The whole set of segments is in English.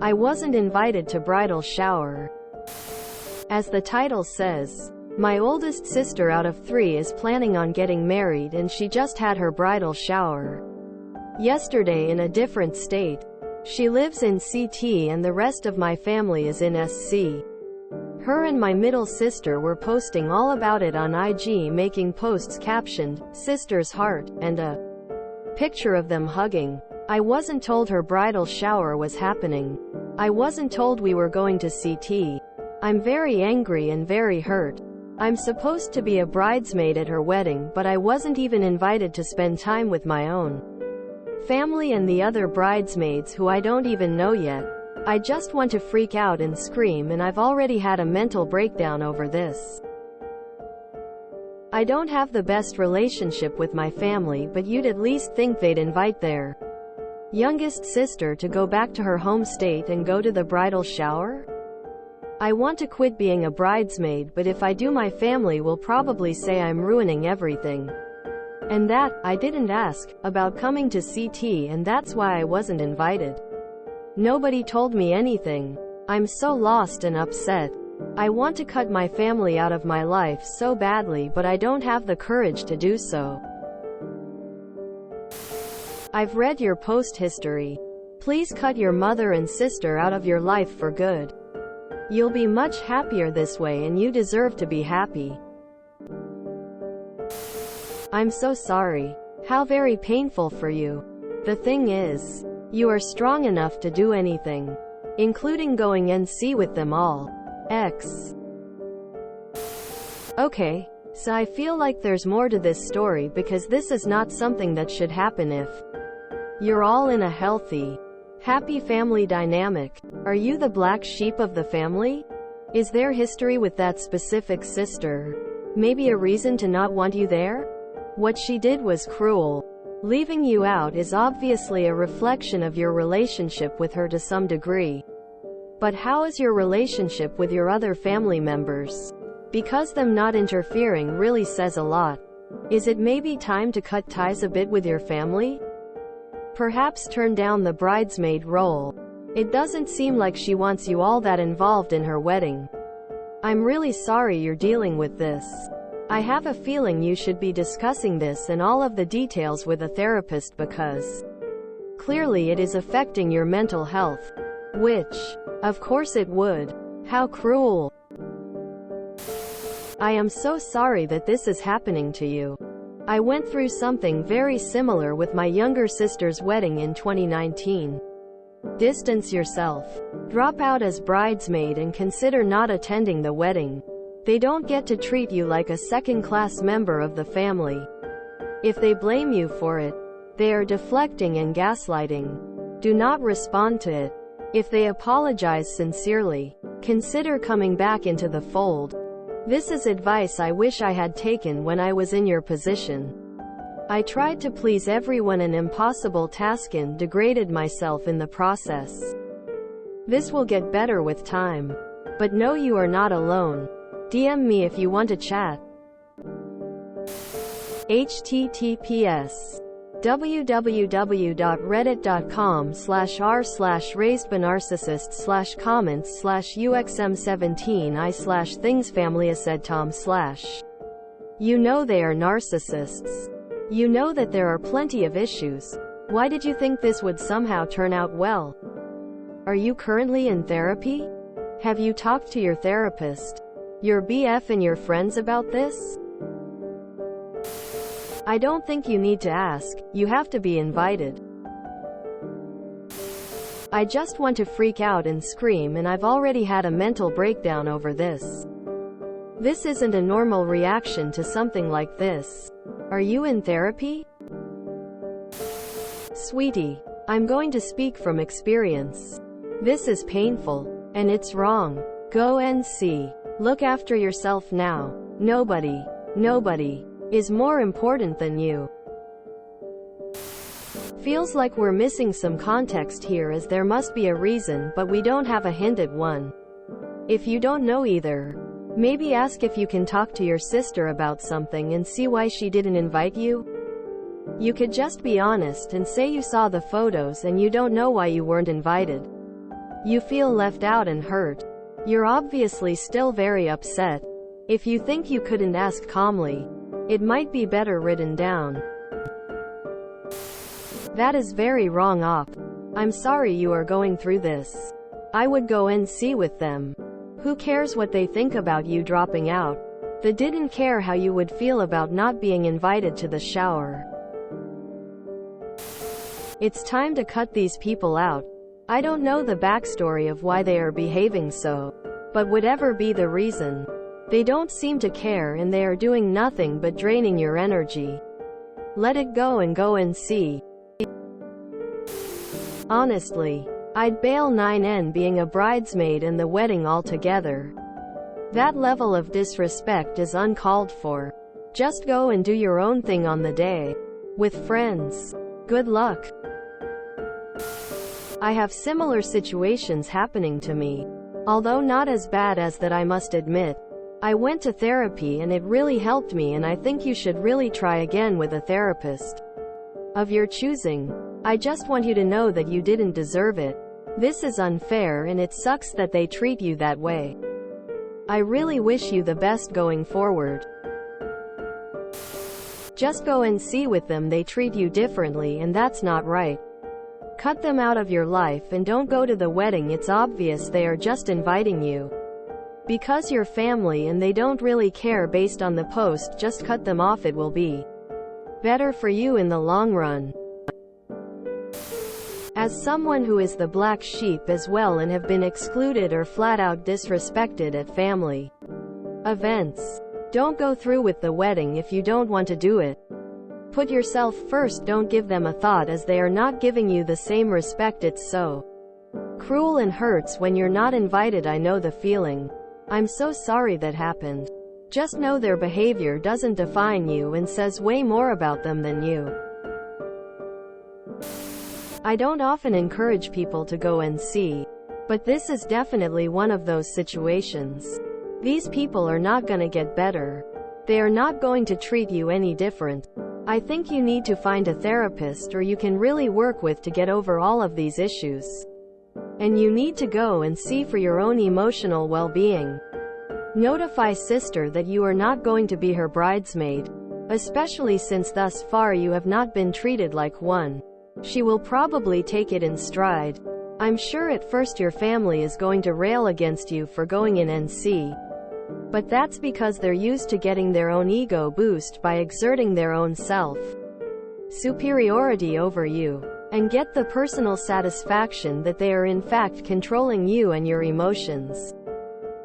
I wasn't invited to bridal shower. As the title says, my oldest sister out of 3 is planning on getting married and she just had her bridal shower yesterday in a different state. She lives in CT and the rest of my family is in SC. Her and my middle sister were posting all about it on IG, making posts captioned, "Sister's Heart," and a picture of them hugging. I wasn't told her bridal shower was happening. I wasn't told we were going to CT. I'm very angry and very hurt. I'm supposed to be a bridesmaid at her wedding, but I wasn't even invited to spend time with my own family and the other bridesmaids who I don't even know yet. I just want to freak out and scream, and I've already had a mental breakdown over this. I don't have the best relationship with my family, but you'd at least think they'd invite their youngest sister to go back to her home state and go to the bridal shower? I want to quit being a bridesmaid, but if I do, my family will probably say I'm ruining everything. And that, I didn't ask about coming to CT, and that's why I wasn't invited. Nobody told me anything. I'm so lost and upset. I want to cut my family out of my life so badly, but I don't have the courage to do so. I've read your post history. Please cut your mother and sister out of your life for good. You'll be much happier this way, and you deserve to be happy. I'm so sorry. How very painful for you. The thing is, you are strong enough to do anything, including going NC with them all. Okay, so I feel like there's more to this story, because this is not something that should happen if you're all in a healthy, happy family dynamic. Are you the black sheep of the family? Is there history with that specific sister? Maybe a reason to not want you there? What she did was cruel. Leaving you out is obviously a reflection of your relationship with her to some degree. But how is your relationship with your other family members? Because them not interfering really says a lot. Is it maybe time to cut ties a bit with your family? Perhaps turn down the bridesmaid role. It doesn't seem like she wants you all that involved in her wedding. I'm really sorry you're dealing with this. I have a feeling you should be discussing this and all of the details with a therapist, because clearly it is affecting your mental health. Which, of course it would. How cruel. I am so sorry that this is happening to you. I went through something very similar with my younger sister's wedding in 2019. Distance yourself. Drop out as bridesmaid and consider not attending the wedding. They don't get to treat you like a second-class member of the family. If they blame you for it, they are deflecting and gaslighting. Do not respond to it. If they apologize sincerely, consider coming back into the fold. This is advice I wish I had taken when I was in your position. I tried to please everyone, an impossible task, and degraded myself in the process. This will get better with time. But know you are not alone. DM me if you want to chat. https://raised_comments/r/raisedbanarcissist/things/family_said/tom/ You know they are narcissists. You know that there are plenty of issues. Why did you think this would somehow turn out well? Are you currently in therapy? Have you talked to your therapist, your BF, and your friends about this? I don't think you need to ask. You have to be invited. I just want to freak out and scream, and I've already had a mental breakdown over this. This isn't a normal reaction to something like this. Are you in therapy? Sweetie, I'm going to speak from experience. This is painful, and it's wrong. Go and see. Look after yourself now. Nobody is more important than you. Feels like we're missing some context here, as there must be a reason, but we don't have a hint at one. If you don't know either, maybe ask if you can talk to your sister about something and see why she didn't invite you. You could just be honest and say you saw the photos and you don't know why you weren't invited. You feel left out and hurt. You're obviously still very upset. If you think you couldn't ask calmly, it might be better written down. That is very wrong, Op. I'm sorry you are going through this. I would go and see with them. Who cares what they think about you dropping out? They didn't care how you would feel about not being invited to the shower. It's time to cut these people out. I don't know the backstory of why they are behaving so, but whatever be the reason, they don't seem to care and they are doing nothing but draining your energy. Let it go and go and see. Honestly, I'd bail 9N being a bridesmaid and the wedding altogether. That level of disrespect is uncalled for. Just go and do your own thing on the day. With friends. Good luck. I have similar situations happening to me. Although not as bad as that, I must admit. I went to therapy and it really helped me, and I think you should really try again with a therapist of your choosing. I just want you to know that you didn't deserve it. This is unfair and it sucks that they treat you that way. I really wish you the best going forward. Just go and see with them. They treat you differently and that's not right. Cut them out of your life and don't go to the wedding. It's obvious they are just inviting you because you're family and they don't really care based on the post. Just cut them off. It will be better for you in the long run. As someone who is the black sheep as well and have been excluded or flat out disrespected at family events, don't go through with the wedding if you don't want to do it. Put yourself first. Don't give them a thought, as they are not giving you the same respect. It's so cruel and hurts when you're not invited. I know the feeling. I'm so sorry that happened. Just know their behavior doesn't define you and says way more about them than you. I don't often encourage people to go and see, but this is definitely one of those situations. These people are not gonna get better. They are not going to treat you any different. I think you need to find a therapist or you can really work with to get over all of these issues. And you need to go and see for your own emotional well-being. Notify sister that you are not going to be her bridesmaid, especially since thus far you have not been treated like one. She will probably take it in stride. I'm sure at first your family is going to rail against you for going in and see. But that's because they're used to getting their own ego boost by exerting their own self-superiority over you, and get the personal satisfaction that they are in fact controlling you and your emotions.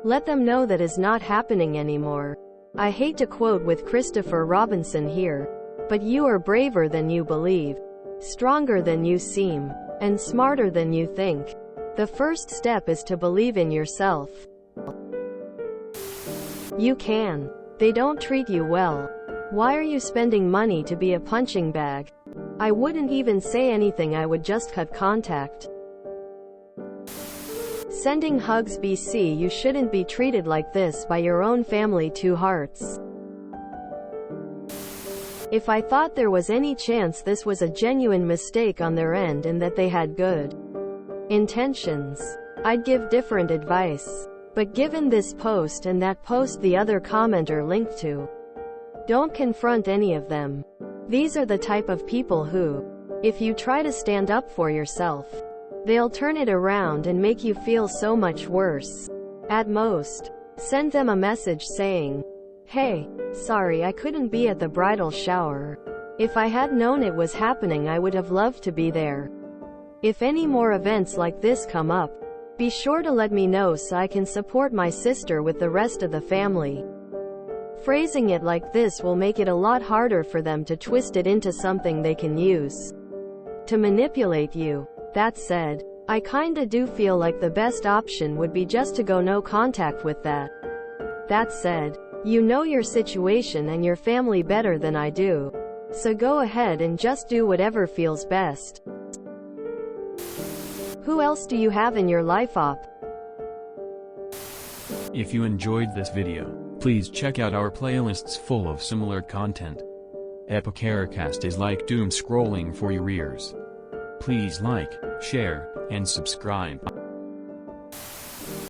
Let them know that is not happening anymore. I hate to quote with Christopher Robinson here, but you are braver than you believe, stronger than you seem, and smarter than you think. The first step is to believe in yourself. You can. They don't treat you well. Why are you spending money to be a punching bag? I wouldn't even say anything. I would just cut contact. Sending hugs. BC, you shouldn't be treated like this by your own family. 2 hearts. If I thought there was any chance this was a genuine mistake on their end and that they had good intentions, I'd give different advice. But given this post and that post the other commenter linked to, don't confront any of them. These are the type of people who, if you try to stand up for yourself, they'll turn it around and make you feel so much worse. At most, send them a message saying, "Hey, sorry I couldn't be at the bridal shower. If I had known it was happening I would have loved to be there. If any more events like this come up, be sure to let me know so I can support my sister with the rest of the family." Phrasing it like this will make it a lot harder for them to twist it into something they can use to manipulate you. That said, I kinda do feel like the best option would be just to go no contact with that. That said, you know your situation and your family better than I do. So go ahead and just do whatever feels best. Who else do you have in your life, Op? If you enjoyed this video, please check out our playlists full of similar content. TheKutieKat is like doom scrolling for your ears. Please like, share, and subscribe.